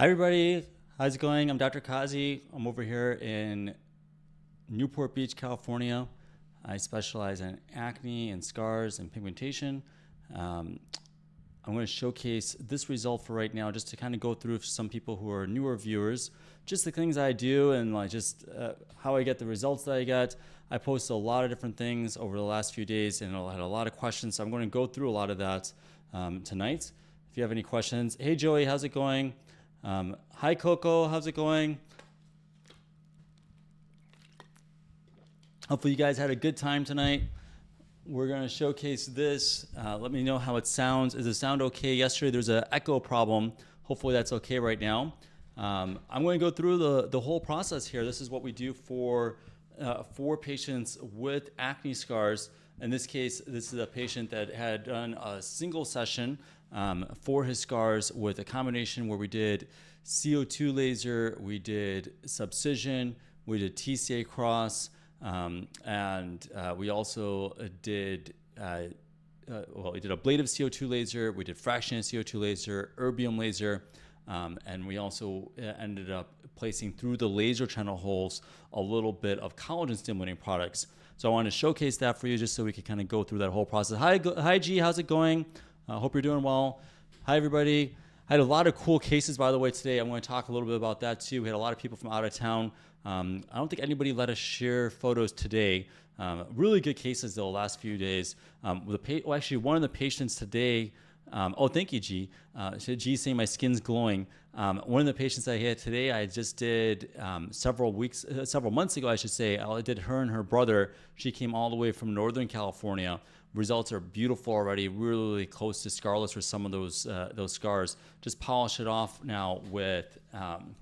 Hi everybody, how's it going? I'm Dr. Qazi. I'm over here in Newport Beach, California. I specialize in acne and scars and pigmentation. I'm going to showcase this result for right now just to kind of go through for some people who are newer viewers, just the things I do and like just how I get the results that I get. I posted a lot of different things over the last few days and I had a lot of questions, so I'm going to go through a lot of that tonight. If you have any questions, hey Joey, how's it going? Hi Coco, how's it going? Hopefully you guys had a good time tonight. We're going to showcase this. Let me know how it sounds. Does it sound okay? Yesterday there's an echo problem. Hopefully that's okay right now. I'm going to go through the whole process here. This is what we do for patients with acne scars. In this case, this is a patient that had done a single session for his scars with a combination where we did CO2 laser, we did Subcision, we did TCA Cross, and we also did we did ablative CO2 laser, we did fractional CO2 laser, Erbium laser, and we also ended up placing through the laser channel holes a little bit of collagen stimulating products. So I want to showcase that for you just so we can kind of go through that whole process. Hi G, how's it going? Hope you're doing well. Hi everybody. I had a lot of cool cases, by the way, today. I'm going to talk a little bit about that too. We had a lot of people from out of town. I don't think anybody let us share photos today. Really good cases though, last few days. Actually, one of the patients today, oh, thank you, G. G saying my skin's glowing. One of the patients I had today, I just did several months ago, I should say. I did her and her brother. She came all the way from Northern California. Results are beautiful already, really close to scarless for some of those scars. Just polish it off now with some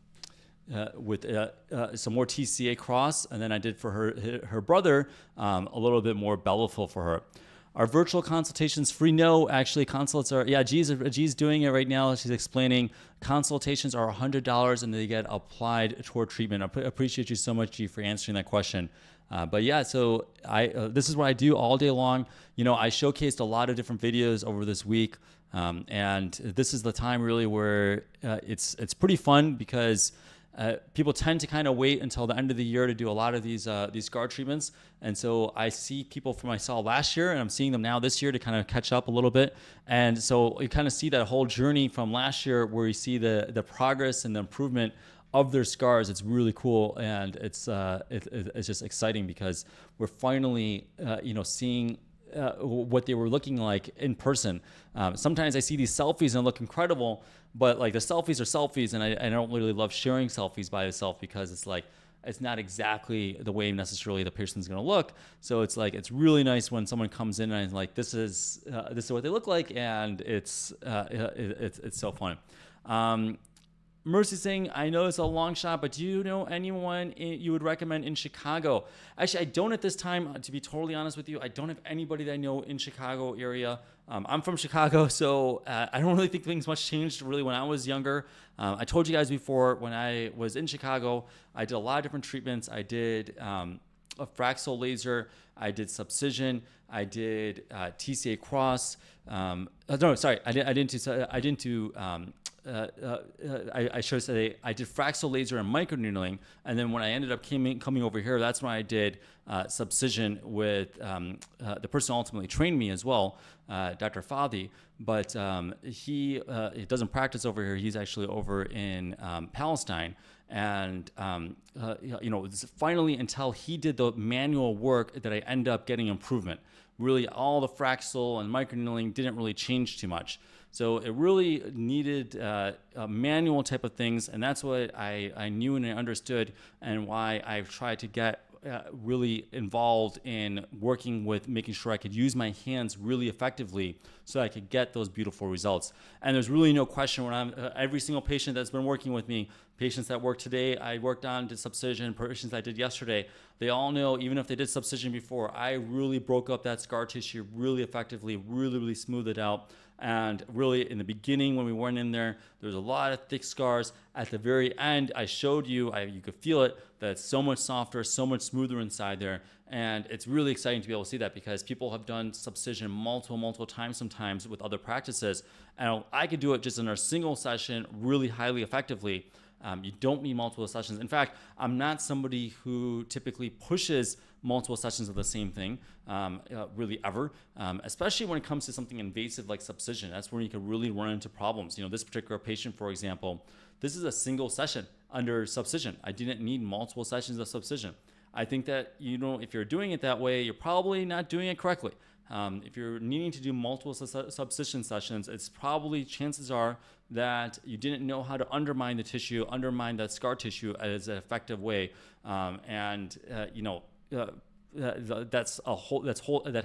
more TCA Cross, and then I did for her brother a little bit more Bellafill for her. Our virtual consultations free? No, actually consults are, yeah, G's doing it right now. She's explaining consultations are $100 and they get applied toward treatment. I appreciate you so much, G, for answering that question. But yeah, so this is what I do all day long. You know, I showcased a lot of different videos over this week, and this is the time really where it's pretty fun because people tend to kind of wait until the end of the year to do a lot of these scar treatments. And so I see people from I saw last year and I'm seeing them now this year to kind of catch up a little bit. And so you kind of see that whole journey from last year where you see the progress and the improvement of their scars. It's really cool, and it's just exciting because we're finally seeing what they were looking like in person. Sometimes I see these selfies and look incredible, but like the selfies are selfies, and I don't really love sharing selfies by itself because it's like it's not exactly the way necessarily the person's going to look. So it's like it's really nice when someone comes in and is like, this is what they look like, and it's so fun. Mercy saying, I know it's a long shot, but do you know anyone you would recommend in Chicago? Actually, I don't at this time, to be totally honest with you. I don't have anybody that I know in Chicago area. I'm from Chicago, so I don't really think things much changed really when I was younger. I told you guys before, when I was in Chicago, I did a lot of different treatments. I did a Fractional laser, I did Subcision, I did TCA Cross. No, sorry, I didn't do I should say I did Fractional laser and microneedling, and then when I ended up coming over here, that's when I did Subcision with the person who ultimately trained me as well, Dr. Fadi. But he doesn't practice over here. He's actually over in Palestine. And finally, until he did the manual work, that I end up getting improvement. Really, all the Fractional and microneedling didn't really change too much. So it really needed a manual type of things, and that's what I knew and I understood, and why I've tried to get really involved in working with making sure I could use my hands really effectively so I could get those beautiful results. And there's really no question when I'm every single patient that's been working with me, patients that work today, I worked on, did Subcision, patients I did yesterday, they all know, even if they did Subcision before, I really broke up that scar tissue really effectively, really smoothed it out. And really, in the beginning, when we went in there, there was a lot of thick scars. At the very end, I showed you, you could feel it, that it's so much softer, so much smoother inside there. And it's really exciting to be able to see that, because people have done subcision multiple times sometimes with other practices. And I could do it just in a single session really highly effectively. You don't need multiple sessions. In fact, I'm not somebody who typically pushes multiple sessions of the same thing, really ever, especially when it comes to something invasive like subcision. That's where you can really run into problems. This particular patient, for example, this is a single session under subcision. I didn't need multiple sessions of subcision. I think that, if you're doing it that way, you're probably not doing it correctly. If you're needing to do multiple subcision sessions, it's probably, chances are that you didn't know how to undermine the tissue, undermine that scar tissue as an effective way. That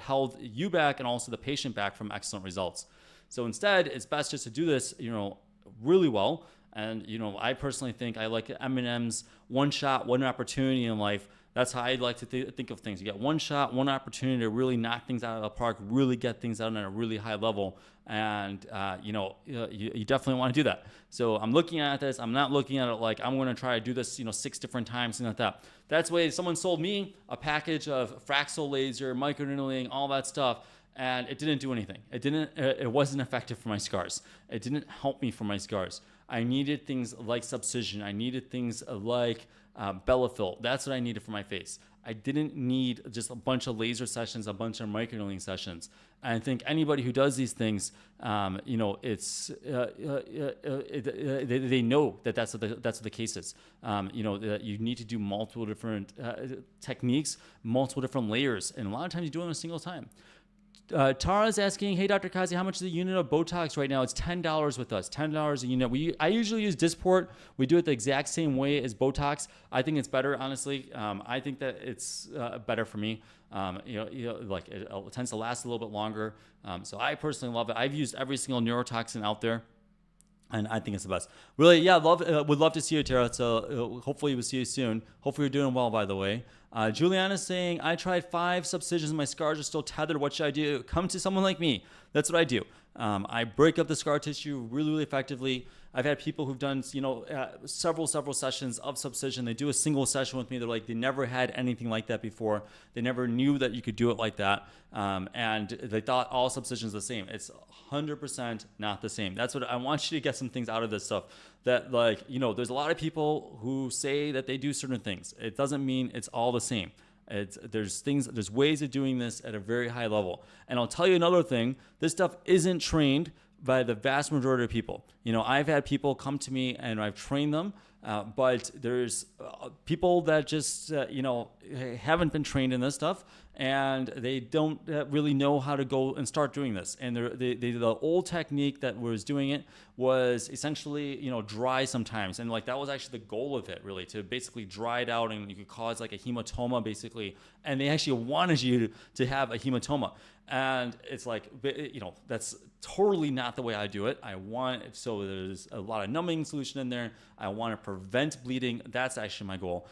held you back and also the patient back from excellent results. So instead, it's best just to do this, really well. And, I personally think I like Eminem's one shot, one opportunity in life. That's how I'd like to think of things. You get one shot, one opportunity to really knock things out of the park, really get things out at a really high level. And, you definitely want to do that. So I'm looking at this. I'm not looking at it like I'm going to try to do this, 6 different times, things like that. That's the way someone sold me a package of Fractional laser, microneedling, all that stuff. And it didn't do anything. It wasn't effective for my scars. It didn't help me for my scars. I needed things like subcision. I needed things like Bellafill. That's what I needed for my face. I didn't need just a bunch of laser sessions, a bunch of microneedling sessions. And I think anybody who does these things, they know that that's what the case is. That you need to do multiple different techniques, multiple different layers, and a lot of times you do it in a single time. Tara's asking, hey, Dr. Qazi, how much is the unit of Botox right now? It's $10 with us, $10 a unit. I usually use Dysport. We do it the exact same way as Botox. I think it's better, honestly. I think that it's better for me. It tends to last a little bit longer. So I personally love it. I've used every single neurotoxin out there, and I think it's the best. Really, yeah, would love to see you, Tara. So hopefully we'll see you soon. Hopefully you're doing well, by the way. Juliana's saying, I tried 5 subcisions and my scars are still tethered. What should I do? Come to someone like me. That's what I do. I break up the scar tissue really effectively. I've had people who've done, several sessions of subcision. They do a single session with me. They're like, they never had anything like that before. They never knew that you could do it like that. And they thought all subcision is the same. It's 100% not the same. That's what I want you to get some things out of this stuff. That there's a lot of people who say that they do certain things. It doesn't mean it's all the same. There's ways of doing this at a very high level. And I'll tell you another thing. This stuff isn't trained by the vast majority of people. I've had people come to me and I've trained them, but there's people that just, haven't been trained in this stuff, and they don't really know how to go and start doing this. And the old technique that was doing it was essentially, dry sometimes. And that was actually the goal of it, really, to basically dry it out, and you could cause a hematoma, basically. And they actually wanted you to have a hematoma. And it's that's totally not the way I do it. So there's a lot of numbing solution in there. I want to prevent bleeding. That's actually my goal.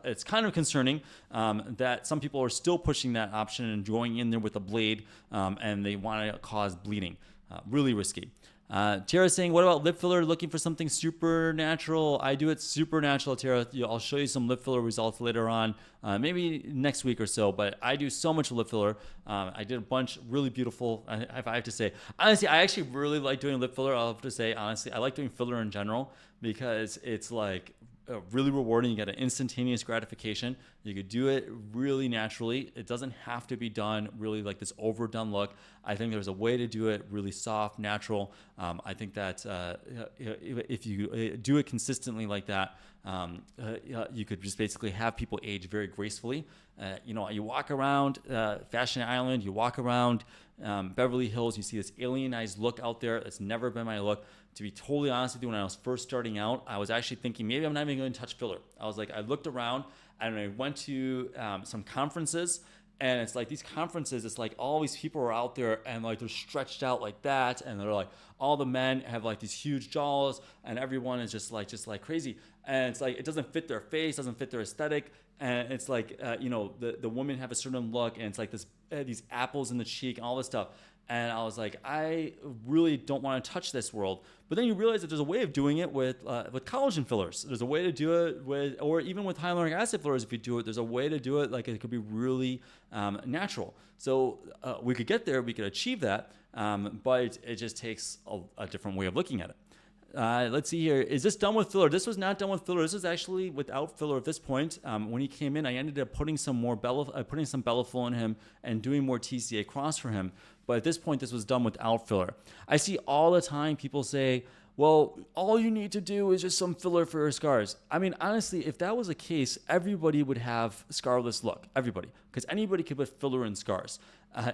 It's kind of concerning that some people are still pushing that option and going in there with a blade, and they want to cause bleeding. Really risky. Tara saying, what about lip filler? Looking for something supernatural? I do it supernatural, Tara. I'll show you some lip filler results later on, maybe next week or so. But I do so much lip filler. I did a bunch really beautiful. If I have to say, honestly, I actually really like doing lip filler. I'll have to say, honestly, I like doing filler in general because it's really rewarding. You get an instantaneous gratification. You could do it really naturally. It doesn't have to be done really like this overdone look. I think there's a way to do it really soft, natural. I think that if you do it consistently like that, you could just basically have people age very gracefully. You walk around Fashion Island, you walk around Beverly Hills, you see this alienized look out there. It's never been my look. To be totally honest with you, when I was first starting out, I was actually thinking maybe I'm not even going to touch filler. I looked around and I went to some conferences, And it's like these conferences, it's like all these people are out there and like they're stretched out like that. And they're like, all the men have like these huge jaws and everyone is just like crazy. And it's like, it doesn't fit their face, doesn't fit their aesthetic. And it's like, the women have a certain look and it's like these apples in the cheek and all this stuff. And I was like, I really don't want to touch this world. But then you realize that there's a way of doing it with collagen fillers. There's a way to do it or even with hyaluronic acid fillers. If you do it, there's a way to do it. Like it could be really natural. So we could get there. We could achieve that. But it just takes a different way of looking at it. Let's see here. Is this done with filler? This was not done with filler. This was actually without filler at this point. When he came in, I ended up putting some Bellafull in him and doing more TCA Cross for him. But at this point, this was done without filler. I see all the time people say, well, all you need to do is just some filler for your scars. I mean, honestly, if that was the case, everybody would have scarless look. Everybody. Because anybody could put filler in scars.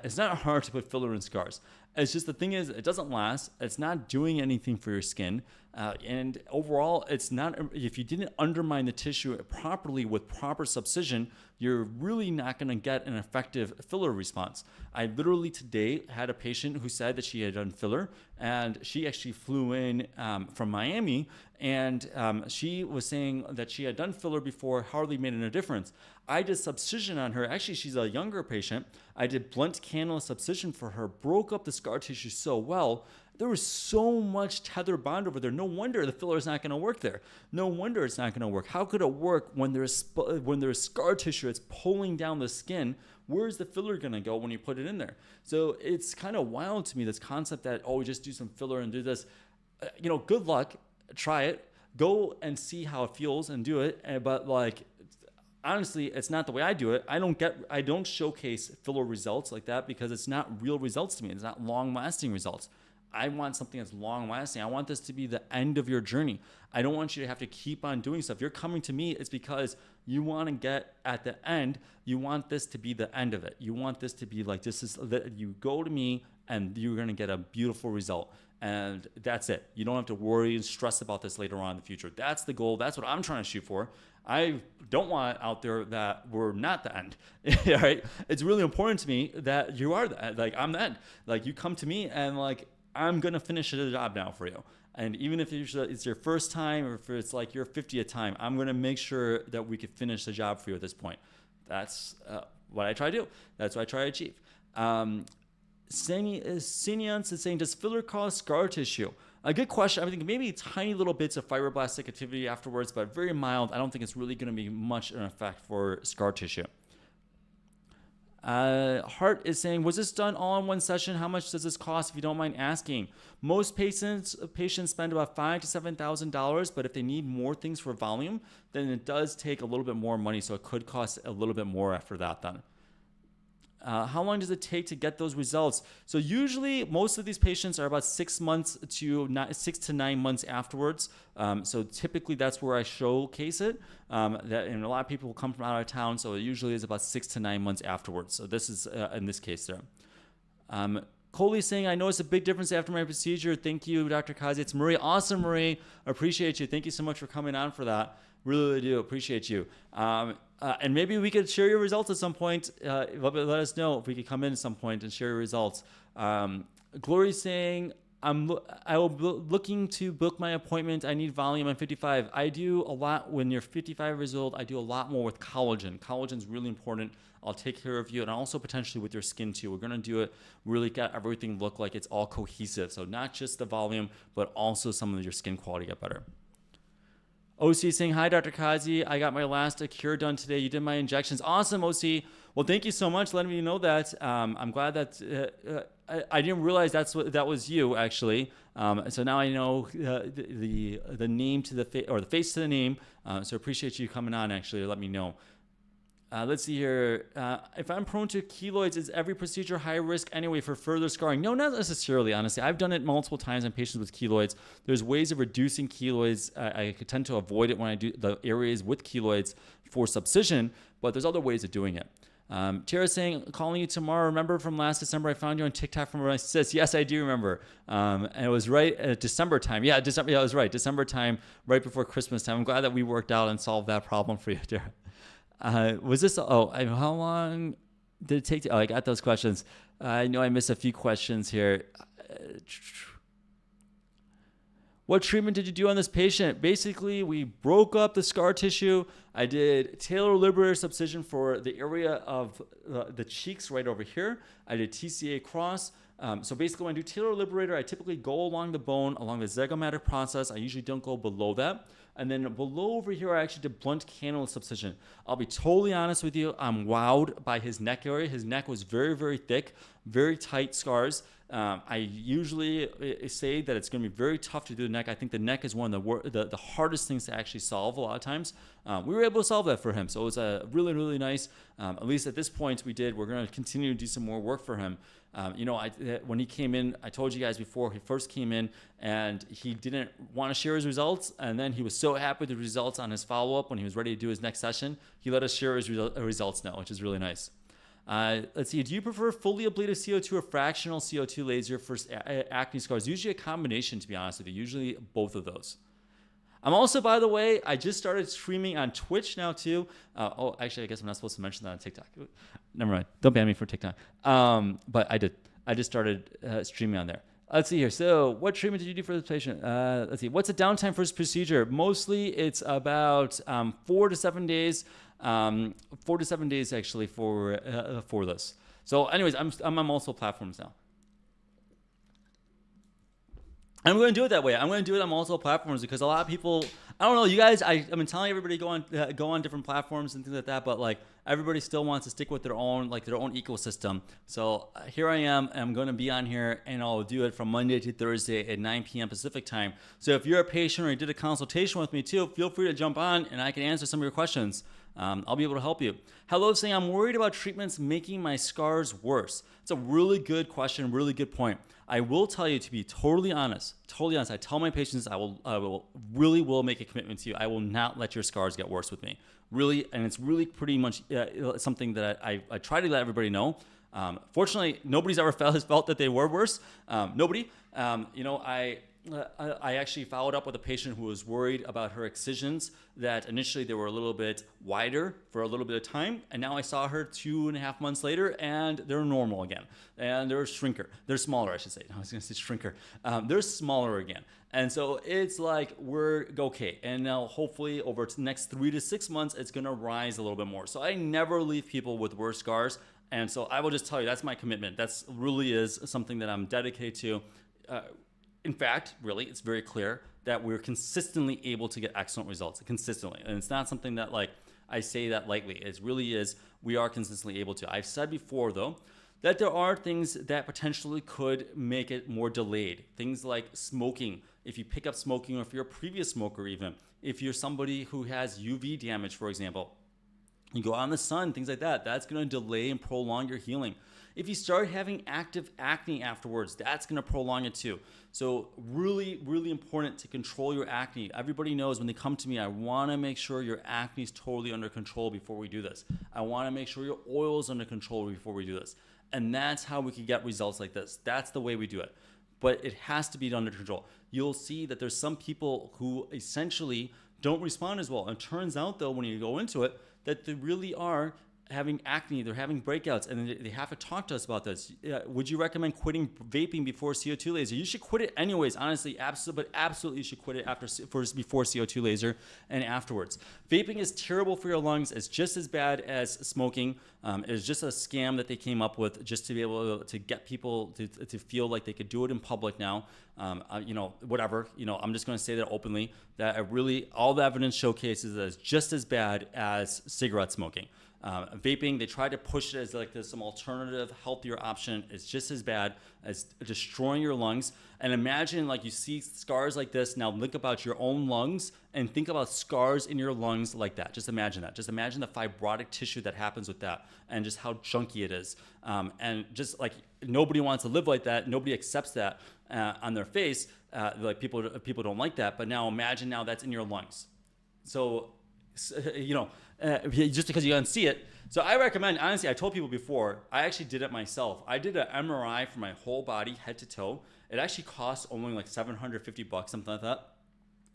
It's not hard to put filler in scars. It's just the thing is, it doesn't last. It's not doing anything for your skin. And overall, it's not, if you didn't undermine the tissue properly with proper subcision, you're really not going to get an effective filler response. I literally today had a patient who said that she had done filler and she actually flew in from Miami and she was saying that she had done filler before, hardly made a difference. I did subcision on her. Actually, she's a younger patient. I did blunt cannula subcision for her, broke up the scar tissue so well. There was so much tether bond over there. No wonder the filler is not going to work there. No wonder it's not going to work. How could it work when there's scar tissue that's pulling down the skin? Where's the filler going to go when you put it in there? So it's kind of wild to me, this concept that, oh, we just do some filler and do this. Good luck. Try it. Go and see how it feels and do it. But like, honestly, it's not the way I do it. I don't showcase filler results like that because it's not real results to me. It's not long-lasting results. I want something that's long-lasting. I want this to be the end of your journey. I don't want you to have to keep on doing stuff. You're coming to me, it's because you want to get at the end. You want this to be the end of it. You want this to be like, you go to me and you're going to get a beautiful result. And that's it. You don't have to worry and stress about this later on in the future. That's the goal. That's what I'm trying to shoot for. I don't want out there that we're not the end. Right? It's really important to me that you are the end. Like, I'm the end. Like, you come to me and like, I'm going to finish the job now for you. And even if it's your first time or if it's like your 50th time, I'm going to make sure that we can finish the job for you at this point. That's what I try to do. That's what I try to achieve. Sinians is saying, does filler cause scar tissue? A good question. I think maybe tiny little bits of fibroblastic activity afterwards, but very mild. I don't think it's really going to be much an effect for scar tissue. Hart is saying, was this done all in one session? How much does this cost, if you don't mind asking? Most patients spend about $5,000 to $7,000, but if they need more things for volume, then it does take a little bit more money, so it could cost a little bit more after that then. How long does it take to get those results? So usually most of these patients are about 6 to 9 months afterwards. So typically that's where I showcase it. And a lot of people will come from out of town, so it usually is about 6 to 9 months afterwards. So this is in this case there. Coley's saying, I noticed a big difference after my procedure. Thank you, Dr. Qazi. It's Marie. Awesome, Marie. Appreciate you. Thank you so much for coming on for that. Really do appreciate you. And maybe we could share your results at some point. Let us know if we could come in at some point and share your results. Glory's saying, I will be looking to book my appointment. I need volume. I'm 55. I do a lot when you're 55 years old. I do a lot more with collagen. Collagen is really important. I'll take care of you, and also potentially with your skin too. We're going to do it, really get everything look like it's all cohesive. So not just the volume, but also some of your skin quality get better. OC saying, hi, Dr. Qazi. I got my last cure done today. You did my injections. Awesome, OC. Well, thank you so much for letting me know that. I'm glad that I didn't realize that was you, actually. So now I know the name to the face, or the face to the name. So appreciate you coming on, actually, to let me know. Let's see here. If I'm prone to keloids, is every procedure high risk anyway for further scarring? No, not necessarily, honestly. I've done it multiple times in patients with keloids. There's ways of reducing keloids. I tend to avoid it when I do the areas with keloids for subcision, but there's other ways of doing it. Tara saying, calling you tomorrow. Remember from last December, I found you on TikTok from my sis. Yes, I do remember. And it was right at December time. Yeah, December. Yeah, I was right. December time, right before Christmas time. I'm glad that we worked out and solved that problem for you, Tara. Was this, how long did it take? Oh, I got those questions. I know I missed a few questions here. What treatment did you do on this patient? Basically, we broke up the scar tissue. I did talar liberator subcision for the area of the cheeks right over here. I did TCA Cross. So basically, when I do talar liberator, I typically go along the bone, along the zygomatic process. I usually don't go below that. And then below over here, I actually did blunt cannula subcision. I'll be totally honest with you. I'm wowed by his neck area. His neck was very, very thick, very tight scars. I usually say that it's going to be very tough to do the neck. I think the neck is one of the hardest things to actually solve a lot of times. We were able to solve that for him. So it was a really, really nice, at least at this point we did. We're going to continue to do some more work for him. When he came in, I told you guys before, he first came in and he didn't want to share his results. And then he was so happy with the results on his follow-up when he was ready to do his next session. He let us share his results now, which is really nice. Let's see. Do you prefer fully ablative CO2 or fractional CO2 laser for acne scars? Usually a combination, to be honest with you. Usually both of those. I'm also, by the way, I just started streaming on Twitch now too. Actually, I guess I'm not supposed to mention that on TikTok. Never mind. Don't ban me for TikTok. But I did. I just started streaming on there. Let's see here. So what treatment did you do for this patient? Let's see. What's the downtime for this procedure? Mostly it's about 4 to 7 days. 4 to 7 days actually for this. So anyways, I'm on multiple platforms now. I'm going to do it that way. I'm going to do it on multiple platforms because a lot of people, I don't know, you guys, I've been telling everybody go on different platforms and things like that, but like everybody still wants to stick with their own ecosystem. So here I am. I'm going to be on here and I'll do it from Monday to Thursday at 9 p.m. Pacific time. So if you're a patient or you did a consultation with me too, feel free to jump on and I can answer some of your questions. I'll be able to help you. Hello, saying I'm worried about treatments making my scars worse. It's a really good question, really good point. I will tell you, to be totally honest, I tell my patients I will make a commitment to you. I will not let your scars get worse with me. Really, and it's really pretty much something that I try to let everybody know. Fortunately, nobody's ever felt that they were worse. Nobody. I actually followed up with a patient who was worried about her excisions, that initially they were a little bit wider for a little bit of time, and now I saw her 2.5 months later and they're normal again, and they're smaller, I should say. I was going to say shrinker. They're smaller again. And so it's like we're okay. And now hopefully over the next 3 to 6 months, it's going to rise a little bit more. So I never leave people with worse scars. And so I will just tell you, that's my commitment. That's really is something that I'm dedicated to. In fact, really, it's very clear that we're consistently able to get excellent results, consistently. And it's not something that like I say that lightly. It really is, we are consistently able to. I've said before, though, that there are things that potentially could make it more delayed. Things like smoking. If you pick up smoking, or if you're a previous smoker even, if you're somebody who has UV damage, for example, you go out in the sun, things like that, that's going to delay and prolong your healing. If you start having active acne afterwards, that's going to prolong it too. So really, really important to control your acne. Everybody knows when they come to me, I want to make sure your acne is totally under control before we do this. I want to make sure your oil is under control before we do this. And that's how we can get results like this. That's the way we do it. But it has to be under control. You'll see that there's some people who essentially don't respond as well. And it turns out, though, when you go into it, that they really are having acne, they're having breakouts, and they have to talk to us about this. Would you recommend quitting vaping before CO2 laser? You should quit it anyways, honestly, but absolutely you should quit it before CO2 laser and afterwards. Vaping is terrible for your lungs. It's just as bad as smoking. It's just a scam that they came up with just to be able to get people to feel like they could do it in public now. Whatever. I'm just going to say that openly, that all the evidence showcases that it's just as bad as cigarette smoking. Vaping, they try to push it as like there's some alternative, healthier option. It's just as bad as destroying your lungs. And imagine like you see scars like this. Now think about your own lungs and think about scars in your lungs like that. Just imagine that. Just imagine the fibrotic tissue that happens with that and just how junky it is. And just like nobody wants to live like that. Nobody accepts that on their face. Like people don't like that. But now imagine now that's in your lungs. So, just because you can't see it. So I recommend, honestly, I told people before, I actually did it myself. I did an MRI for my whole body, head to toe. It actually cost only like $750, something like that.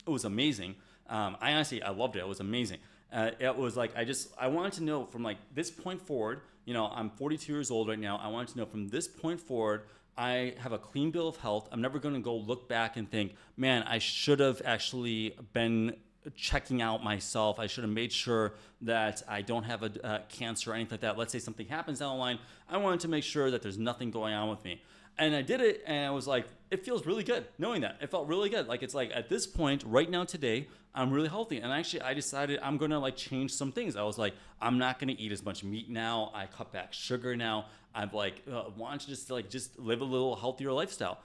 It was amazing. I loved it. It was amazing. It was like I wanted to know from like this point forward. You know, I'm 42 years old right now. I wanted to know from this point forward, I have a clean bill of health. I'm never going to go look back and think, man, I should have actually been checking out myself. I should have made sure that I don't have a cancer or anything like that. Let's say something happens down the line. I wanted to make sure that there's nothing going on with me. And I did it, and I was like, it feels really good knowing that. It felt really good. Like, it's like at this point, right now, today, I'm really healthy. And actually, I decided I'm going to like change some things. I was like, I'm not going to eat as much meat now. I cut back sugar now. I've like wanted to just live a little healthier lifestyle.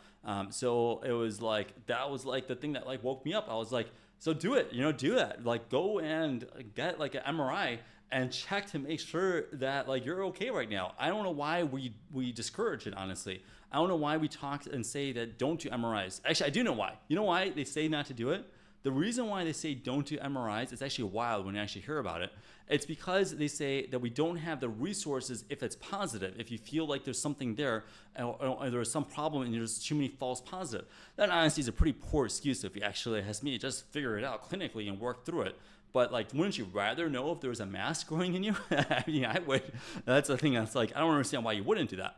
So it was like, that was like the thing that like woke me up. I was like, so do it, do that. Like, go and get like an MRI and check to make sure that like you're okay right now. I don't know why we discourage it, honestly. I don't know why we talk and say that don't do MRIs. Actually, I do know why. You know why they say not to do it? The reason why they say don't do MRIs is actually wild when you actually hear about it. It's because they say that we don't have the resources if it's positive. If you feel like there's something there or there's some problem and there's too many false positives. That honestly is a pretty poor excuse if you actually ask me. Just figure it out clinically and work through it. But like, wouldn't you rather know if there was a mass growing in you? I mean, I would. That's the thing that's like, I don't understand why you wouldn't do that.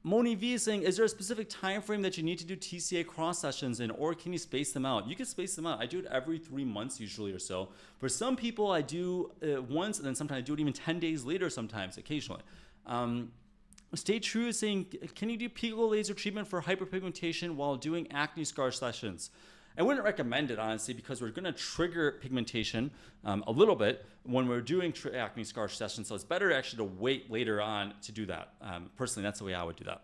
Moni V is saying, is there a specific time frame that you need to do TCA cross sessions in, or can you space them out? You can space them out. I do it every 3 months usually or so. For some people, I do once, and then sometimes I do it even 10 days later sometimes, occasionally. Stay True is saying, can you do pico laser treatment for hyperpigmentation while doing acne scar sessions? I wouldn't recommend it, honestly, because we're going to trigger pigmentation a little bit when we're doing acne scar sessions. So it's better actually to wait later on to do that. Personally, that's the way I would do that.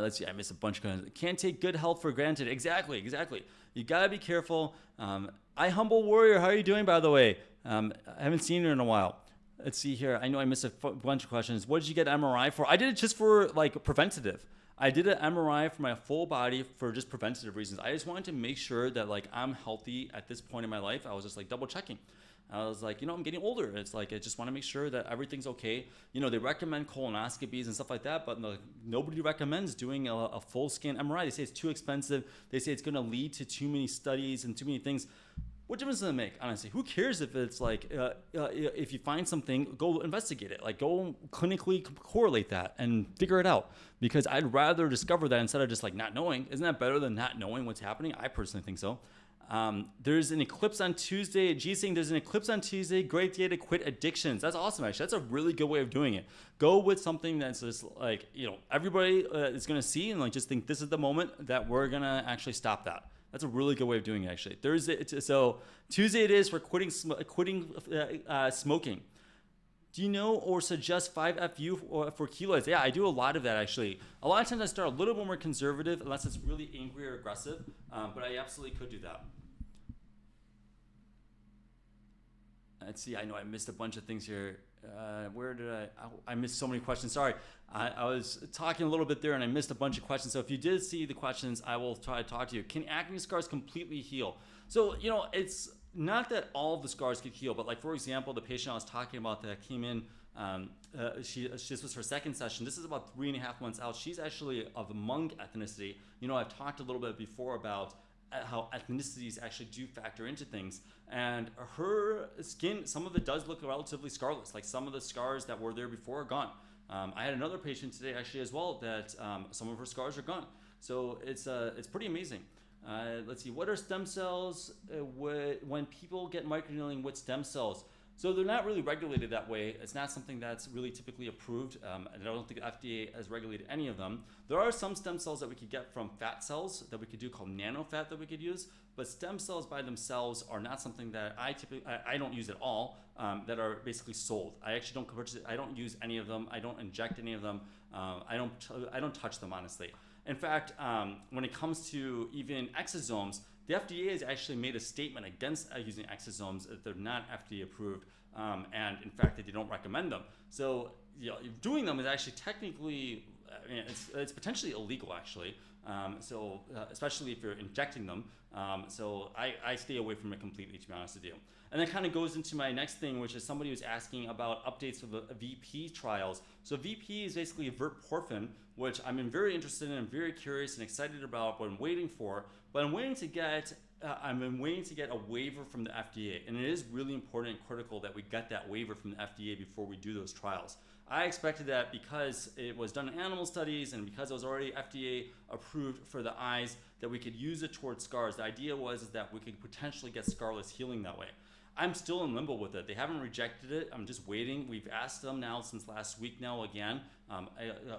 Let's see. I missed a bunch of comments. Can't take good health for granted. Exactly. You got to be careful. Humble Warrior, how are you doing, by the way? I haven't seen you in a while. Let's see here. I know I missed a bunch of questions. What did you get MRI for? I did it just for like preventative. I did an MRI for my full body for just preventative reasons. I just wanted to make sure that like I'm healthy at this point in my life. I was just like double checking. I was like, I'm getting older. It's like, I just want to make sure that everything's okay. They recommend colonoscopies and stuff like that, but nobody recommends doing a full scan MRI. They say it's too expensive. They say it's going to lead to too many studies and too many things. What difference does it make, honestly? Who cares if it's like, if you find something, go investigate it. Like, go clinically correlate that and figure it out. Because I'd rather discover that instead of just like not knowing. Isn't that better than not knowing what's happening? I personally think so. There's an eclipse on Tuesday. G saying there's an eclipse on Tuesday. Great day to quit addictions. That's awesome, actually. That's a really good way of doing it. Go with something that's just like, everybody is going to see and like just think this is the moment that we're going to actually stop that. That's a really good way of doing it, actually. Tuesday it is for quitting smoking. Do you know or suggest 5FU for keloids? Yeah, I do a lot of that, actually. A lot of times I start a little bit more conservative unless it's really angry or aggressive, but I absolutely could do that. Let's see, I know I missed a bunch of things here. Where did I missed so many questions. Sorry, I was talking a little bit there and I missed a bunch of questions. So if you did see the questions, I will try to talk to you. Can acne scars completely heal? So, it's not that all of the scars could heal, but like, for example, the patient I was talking about that came in, this was her second session. This is about 3.5 months out. She's actually of Hmong ethnicity. I've talked a little bit before about how ethnicities actually do factor into things, and her skin, some of it does look relatively scarless. Like, some of the scars that were there before are gone. I had another patient today actually as well that some of her scars are gone. So it's pretty amazing. Let's see, what are stem cells? When people get microneedling with stem cells, so they're not really regulated that way. It's not something that's really typically approved. And I don't think the FDA has regulated any of them. There are some stem cells that we could get from fat cells that we could do called nanofat that we could use, but stem cells by themselves are not something that I don't use at all, that are basically sold. I actually don't purchase it. I don't use any of them. I don't inject any of them. I don't touch them, honestly. In fact, when it comes to even exosomes, the FDA has actually made a statement against using exosomes, that they're not FDA approved, and in fact that they don't recommend them. So doing them is actually technically, it's potentially illegal, actually. Especially if you're injecting them. So I stay away from it completely, to be honest with you. And that kind of goes into my next thing, which is somebody who's asking about updates of the VP trials. So VP is basically verporphin, which I'm very interested in and very curious and excited about what I'm waiting for. But I'm waiting to get a waiver from the FDA, and it is really important and critical that we get that waiver from the FDA before we do those trials. I expected that because it was done in animal studies and because it was already FDA approved for the eyes, that we could use it towards scars. The idea was that we could potentially get scarless healing that way. I'm still in limbo with it. They haven't rejected it. I'm just waiting. We've asked them now since last week now again,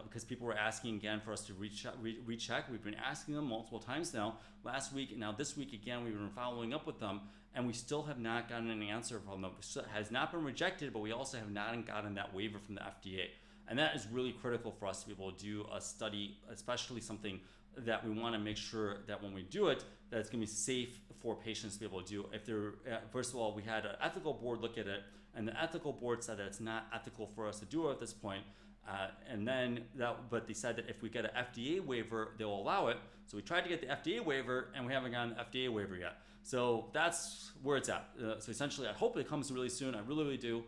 because people were asking again for us to recheck. We've been asking them multiple times now, last week and now this week again. We've been following up with them, and we still have not gotten an answer from them. It has not been rejected, but we also have not gotten that waiver from the FDA. And that is really critical for us to be able to do a study, especially something that we want to make sure that when we do it, that it's going to be safe for patients to be able to do. If they're, first of all, we had an ethical board look at it, and the ethical board said that it's not ethical for us to do it at this point. But they said that if we get an FDA waiver, they'll allow it. So we tried to get the FDA waiver, and we haven't gotten the FDA waiver yet. So that's where it's at. So essentially, I hope it comes really soon. I really, really do.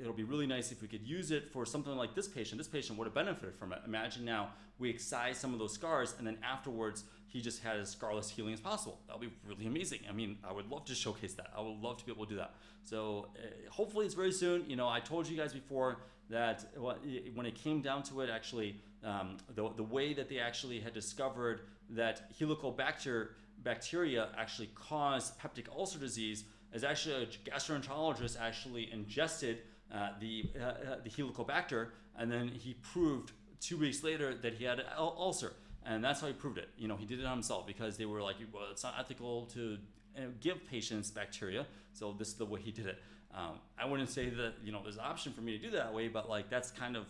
It'll be really nice if we could use it for something like this patient. This patient would have benefited from it. Imagine now we excise some of those scars, and then afterwards he just had as scarless healing as possible. That would be really amazing. I mean, I would love to showcase that. I would love to be able to do that. So hopefully it's very soon. You know, I told you guys before that when it came down to it, actually, the way that they actually had discovered that helicobacteria actually cause peptic ulcer disease is actually a gastroenterologist actually ingested the Helicobacter, and then he proved 2 weeks later that he had an ulcer, and that's how he proved it. You know, he did it on himself because they were like, well, it's not ethical to give patients bacteria, so this is the way he did it. I wouldn't say that, you know, there's an option for me to do that way, but like that's kind of,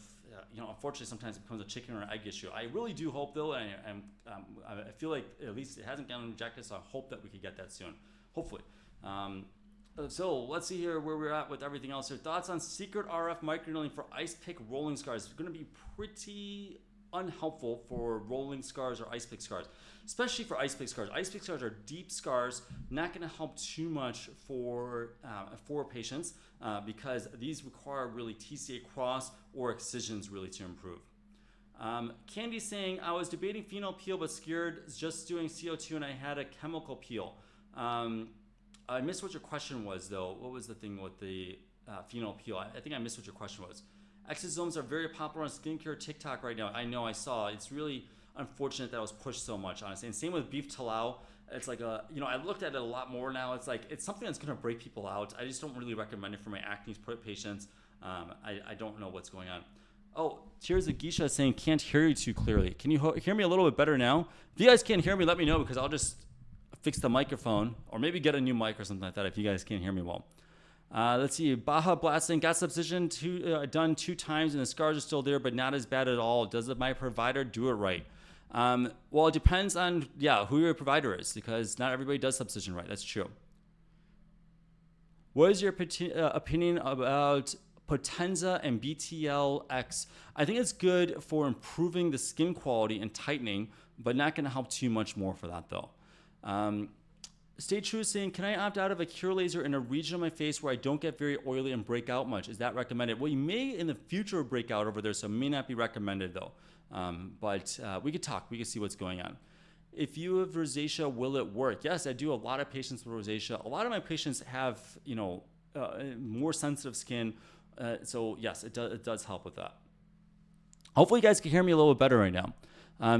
you know, unfortunately sometimes it becomes a chicken or an egg issue. I really do hope though, and I feel like at least it hasn't gotten rejected, so I hope that we could get that soon, hopefully. So let's see here where we're at with everything else here. Thoughts on secret RF microneedling for ice pick rolling scars? It's going to be pretty unhelpful for rolling scars or ice pick scars, especially for ice pick scars. Ice pick scars are deep scars, not going to help too much for patients because these require really TCA Cross or excisions really to improve. Candy saying, I was debating phenol peel but scared just doing CO2 and I had a chemical peel. I missed what your question was though. What was the thing with the phenol peel? I think I missed what your question was. Exosomes are very popular on skincare TikTok right now. I know, I saw. It's really unfortunate that it was pushed so much, honestly. And same with beef tallow. It's like you know, I looked at it a lot more now. It's like, it's something that's gonna break people out. I just don't really recommend it for my acne patients. I don't know what's going on. Oh, here's a Geisha saying, can't hear you too clearly. Can you hear me a little bit better now? If you guys can't hear me, let me know because I'll just fix the microphone or maybe get a new mic or something like that if you guys can't hear me well. Let's see, Baja Blasting, got Subcision done 2 times and the scars are still there, but not as bad at all. Does my provider do it right? Well, it depends on, who your provider is because not everybody does Subcision right. That's true. What is your opinion about Potenza and BTLX? I think it's good for improving the skin quality and tightening, but not going to help too much more for that though. Stay True saying, can I opt out of a cure laser in a region of my face where I don't get very oily and break out much? Is that recommended? Well, you may in the future break out over there, so it may not be recommended though. But we could talk. We could see what's going on. If you have rosacea, will it work? Yes, I do a lot of patients with rosacea. A lot of my patients have, you know, more sensitive skin. So yes, it does help with that. Hopefully you guys can hear me a little bit better right now.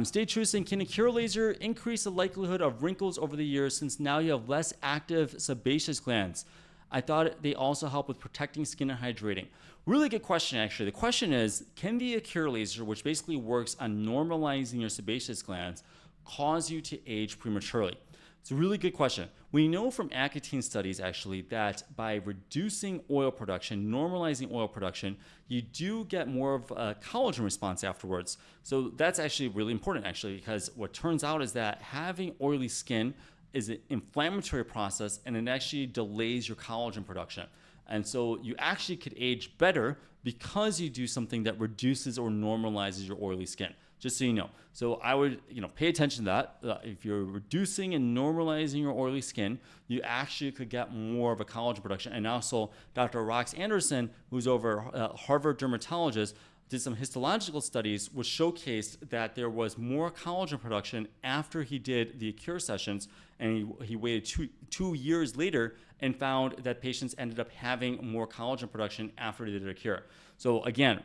Stay True saying, can a cure laser increase the likelihood of wrinkles over the years since now you have less active sebaceous glands? I thought they also help with protecting skin and hydrating. Really good question, actually. The question is, can the cure laser, which basically works on normalizing your sebaceous glands, cause you to age prematurely? It's a really good question. We know from Accutane studies actually that by reducing oil production, normalizing oil production, you do get more of a collagen response afterwards. So that's actually really important actually because what turns out is that having oily skin is an inflammatory process and it actually delays your collagen production. And so you actually could age better because you do something that reduces or normalizes your oily skin. Just so you know. So I would, pay attention to that. If you're reducing and normalizing your oily skin, you actually could get more of a collagen production. And also, Dr. Rox Anderson, who's over Harvard dermatologist, did some histological studies which showcased that there was more collagen production after he did the cure sessions, and he waited two years later and found that patients ended up having more collagen production after they did a cure. So again,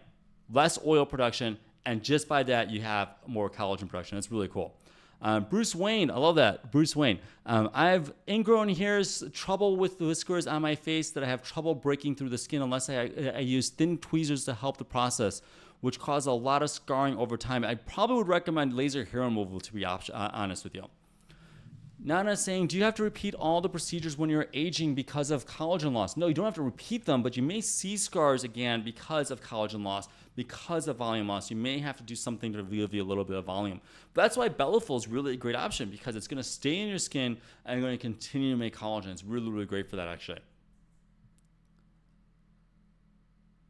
less oil production, and just by that you have more collagen production. That's really cool. Bruce Wayne, I love that. Bruce Wayne. I have ingrown hairs, trouble with the whiskers on my face that I have trouble breaking through the skin unless I use thin tweezers to help the process, which cause a lot of scarring over time. I probably would recommend laser hair removal, to be honest with you. Nana saying, do you have to repeat all the procedures when you're aging because of collagen loss? No, you don't have to repeat them, but you may see scars again because of collagen loss, because of volume loss. You may have to do something to relieve you a little bit of volume. But that's why Bellafull is really a great option, because it's going to stay in your skin and going to continue to make collagen. It's really, really great for that, actually.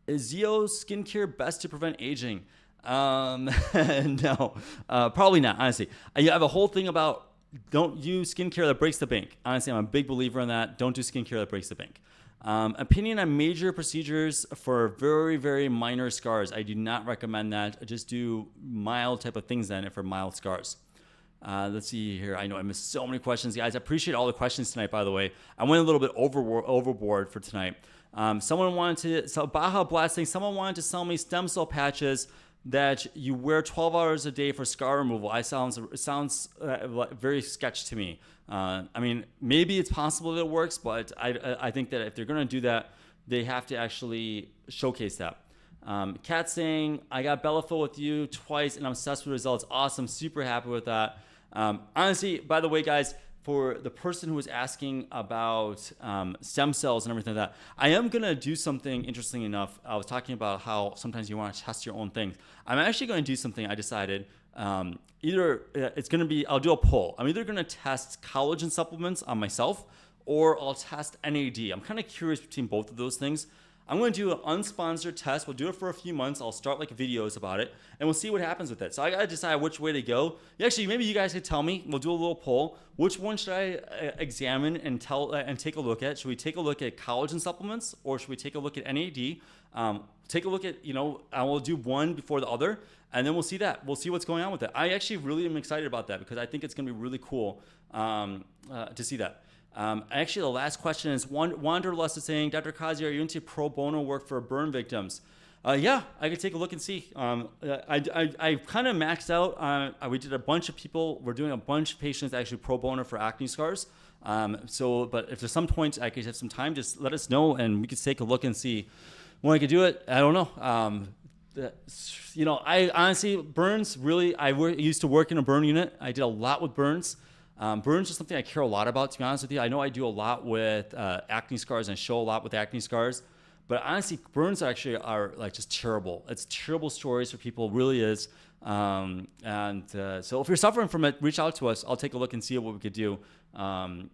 Is Zeo skincare best to prevent aging? No, probably not, honestly. I have a whole thing about don't use skincare that breaks the bank. Honestly, I'm a big believer in that. Don't do skincare that breaks the bank. Opinion on major procedures for very, very minor scars. I do not recommend that. Just do mild type of things then for mild scars. Let's see here. I know I missed so many questions, guys. I appreciate all the questions tonight, by the way. I went a little bit overboard for tonight. Someone wanted to, so Baja Blasting, someone wanted to sell me stem cell patches that you wear 12 hours a day for scar removal. It sounds very sketch to me. I mean, maybe it's possible that it works, but I think that if they're going to do that, they have to actually showcase that. Kat saying, I got Bellafull with you twice and I'm obsessed with results. Awesome. Super happy with that. Honestly, by the way, guys, for the person who was asking about stem cells and everything like that, I am going to do something interesting enough. I was talking about how sometimes you want to test your own things. I'm actually going to do something I decided. Either it's going to be, I'll do a poll. I'm either going to test collagen supplements on myself or I'll test NAD. I'm kind of curious between both of those things. I'm going to do an unsponsored test. We'll do it for a few months. I'll start like videos about it and we'll see what happens with it. So I got to decide which way to go. Actually, maybe you guys could tell me. We'll do a little poll. Which one should I examine and take a look at? Should we take a look at collagen supplements or should we take a look at NAD? Take a look at, I will do one before the other and then we'll see that. We'll see what's going on with it. I actually really am excited about that because I think it's going to be really cool to see that. Actually, the last question is Wanderlust is saying, Dr. Qazi, are you into pro bono work for burn victims? Yeah, I could take a look and see. I kind of maxed out. We did a bunch of people. We're doing a bunch of patients actually pro bono for acne scars. But if there's some point I could have some time, just let us know and we could take a look and see when I could do it. I don't know. I honestly, burns, really, I used to work in a burn unit. I did a lot with burns. Burns is something I care a lot about, to be honest with you. I know I do a lot with acne scars and show a lot with acne scars, but honestly, burns actually are like just terrible. It's terrible stories for people, really is. So if you're suffering from it, reach out to us. I'll take a look and see what we could do. I'll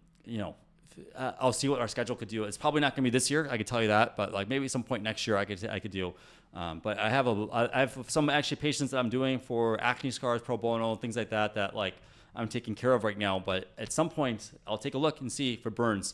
see what our schedule could do. It's probably not going to be this year, I could tell you that, but like maybe some point next year I could do. But I have some actually patients that I'm doing for acne scars, pro bono, things like that like I'm taking care of right now, but at some point I'll take a look and see for burns.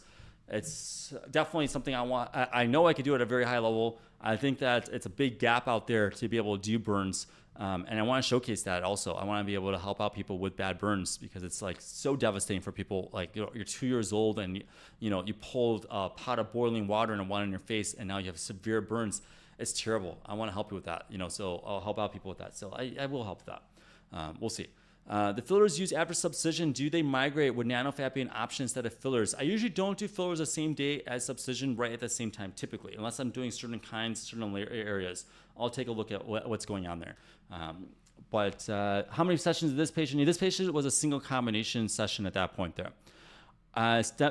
It's definitely something I want. I know I could do it at a very high level. I think that it's a big gap out there to be able to do burns. And I want to showcase that also. I want to be able to help out people with bad burns because it's like so devastating for people. Like, you're 2 years old and you pulled a pot of boiling water and one in your face and now you have severe burns. It's terrible. I want to help you with that, so I'll help out people with that. So I will help with that. We'll see. The fillers used after subcision, do they migrate? Would nanofat be an option instead of fillers? I usually don't do fillers the same day as subcision right at the same time, typically, unless I'm doing certain kinds, certain areas. I'll take a look at what's going on there. But how many sessions did this patient need? This patient was a single combination session at that point there.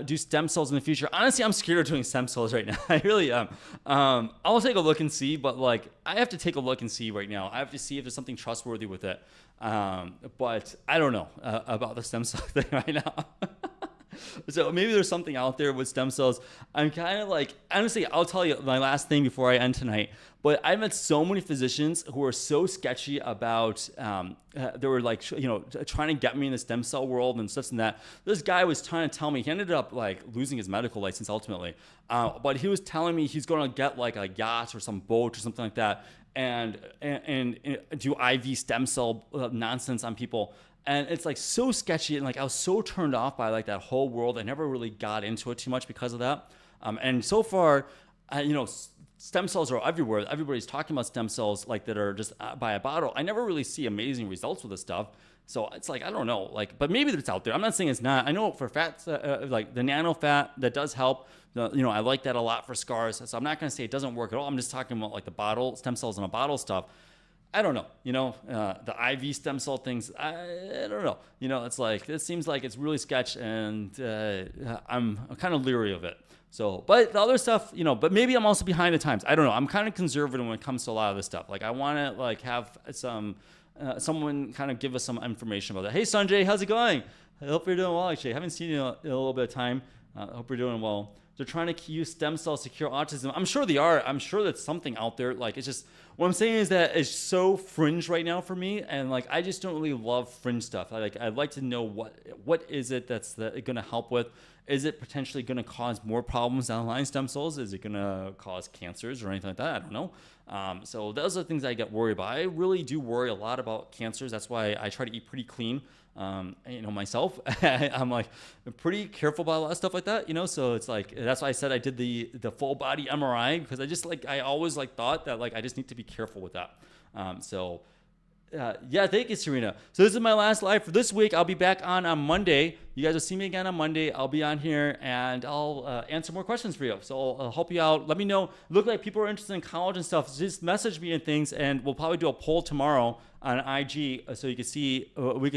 Do stem cells in the future? Honestly, I'm scared of doing stem cells right now. I really am. I'll take a look and see, but I have to take a look and see right now. I have to see if there's something trustworthy with it. But I don't know about the stem cell thing right now. So maybe there's something out there with stem cells. I'm kind of honestly, I'll tell you my last thing before I end tonight, but I've met so many physicians who are so sketchy about, they were trying to get me in the stem cell world and stuff and that. This guy was trying to tell me, he ended up losing his medical license ultimately. But he was telling me he's going to get a yacht or some boat or something like that. and do IV stem cell nonsense on people. And it's like so sketchy, and like I was so turned off by like that whole world. I never really got into it too much because of that. And so far, stem cells are everywhere. Everybody's talking about stem cells like that are just by a bottle. I never really see amazing results with this stuff. So it's like, I don't know, like, but maybe it's out there. I'm not saying it's not. I know for fats, like the nano fat, that does help. I like that a lot for scars. So I'm not going to say it doesn't work at all. I'm just talking about like the bottle, stem cells in a bottle stuff. I don't know, the IV stem cell things, I don't know. It's like, it seems like it's really sketch, and I'm kind of leery of it. So, but the other stuff, but maybe I'm also behind the times. I don't know. I'm kind of conservative when it comes to a lot of this stuff. Like I want to like have someone kind of give us some information about that. Hey, Sanjay, how's it going? I hope you're doing well, actually. I haven't seen you in a little bit of time. I hope you're doing well. They're trying to use stem cells to cure autism. I'm sure they are. I'm sure that's something out there. Like, it's just, what I'm saying is that it's so fringe right now for me. And like, I just don't really love fringe stuff. I'd like to know what is it that's going to help with. Is it potentially going to cause more problems down the line, stem cells? Is it going to cause cancers or anything like that? I don't know. So those are the things I get worried about. I really do worry a lot about cancers. That's why I try to eat pretty clean. Myself, I'm like pretty careful about a lot of stuff like that, so it's like, that's why I said I did the full body MRI, because I always like thought that like, I just need to be careful with that. Yeah, thank you, Serena. So this is my last live for this week. I'll be back on Monday. You guys will see me again on Monday. I'll be on here and I'll answer more questions for you. So I'll help you out. Let me know. Look like people are interested in college and stuff. Just message me and things, and we'll probably do a poll tomorrow on IG so you can see we can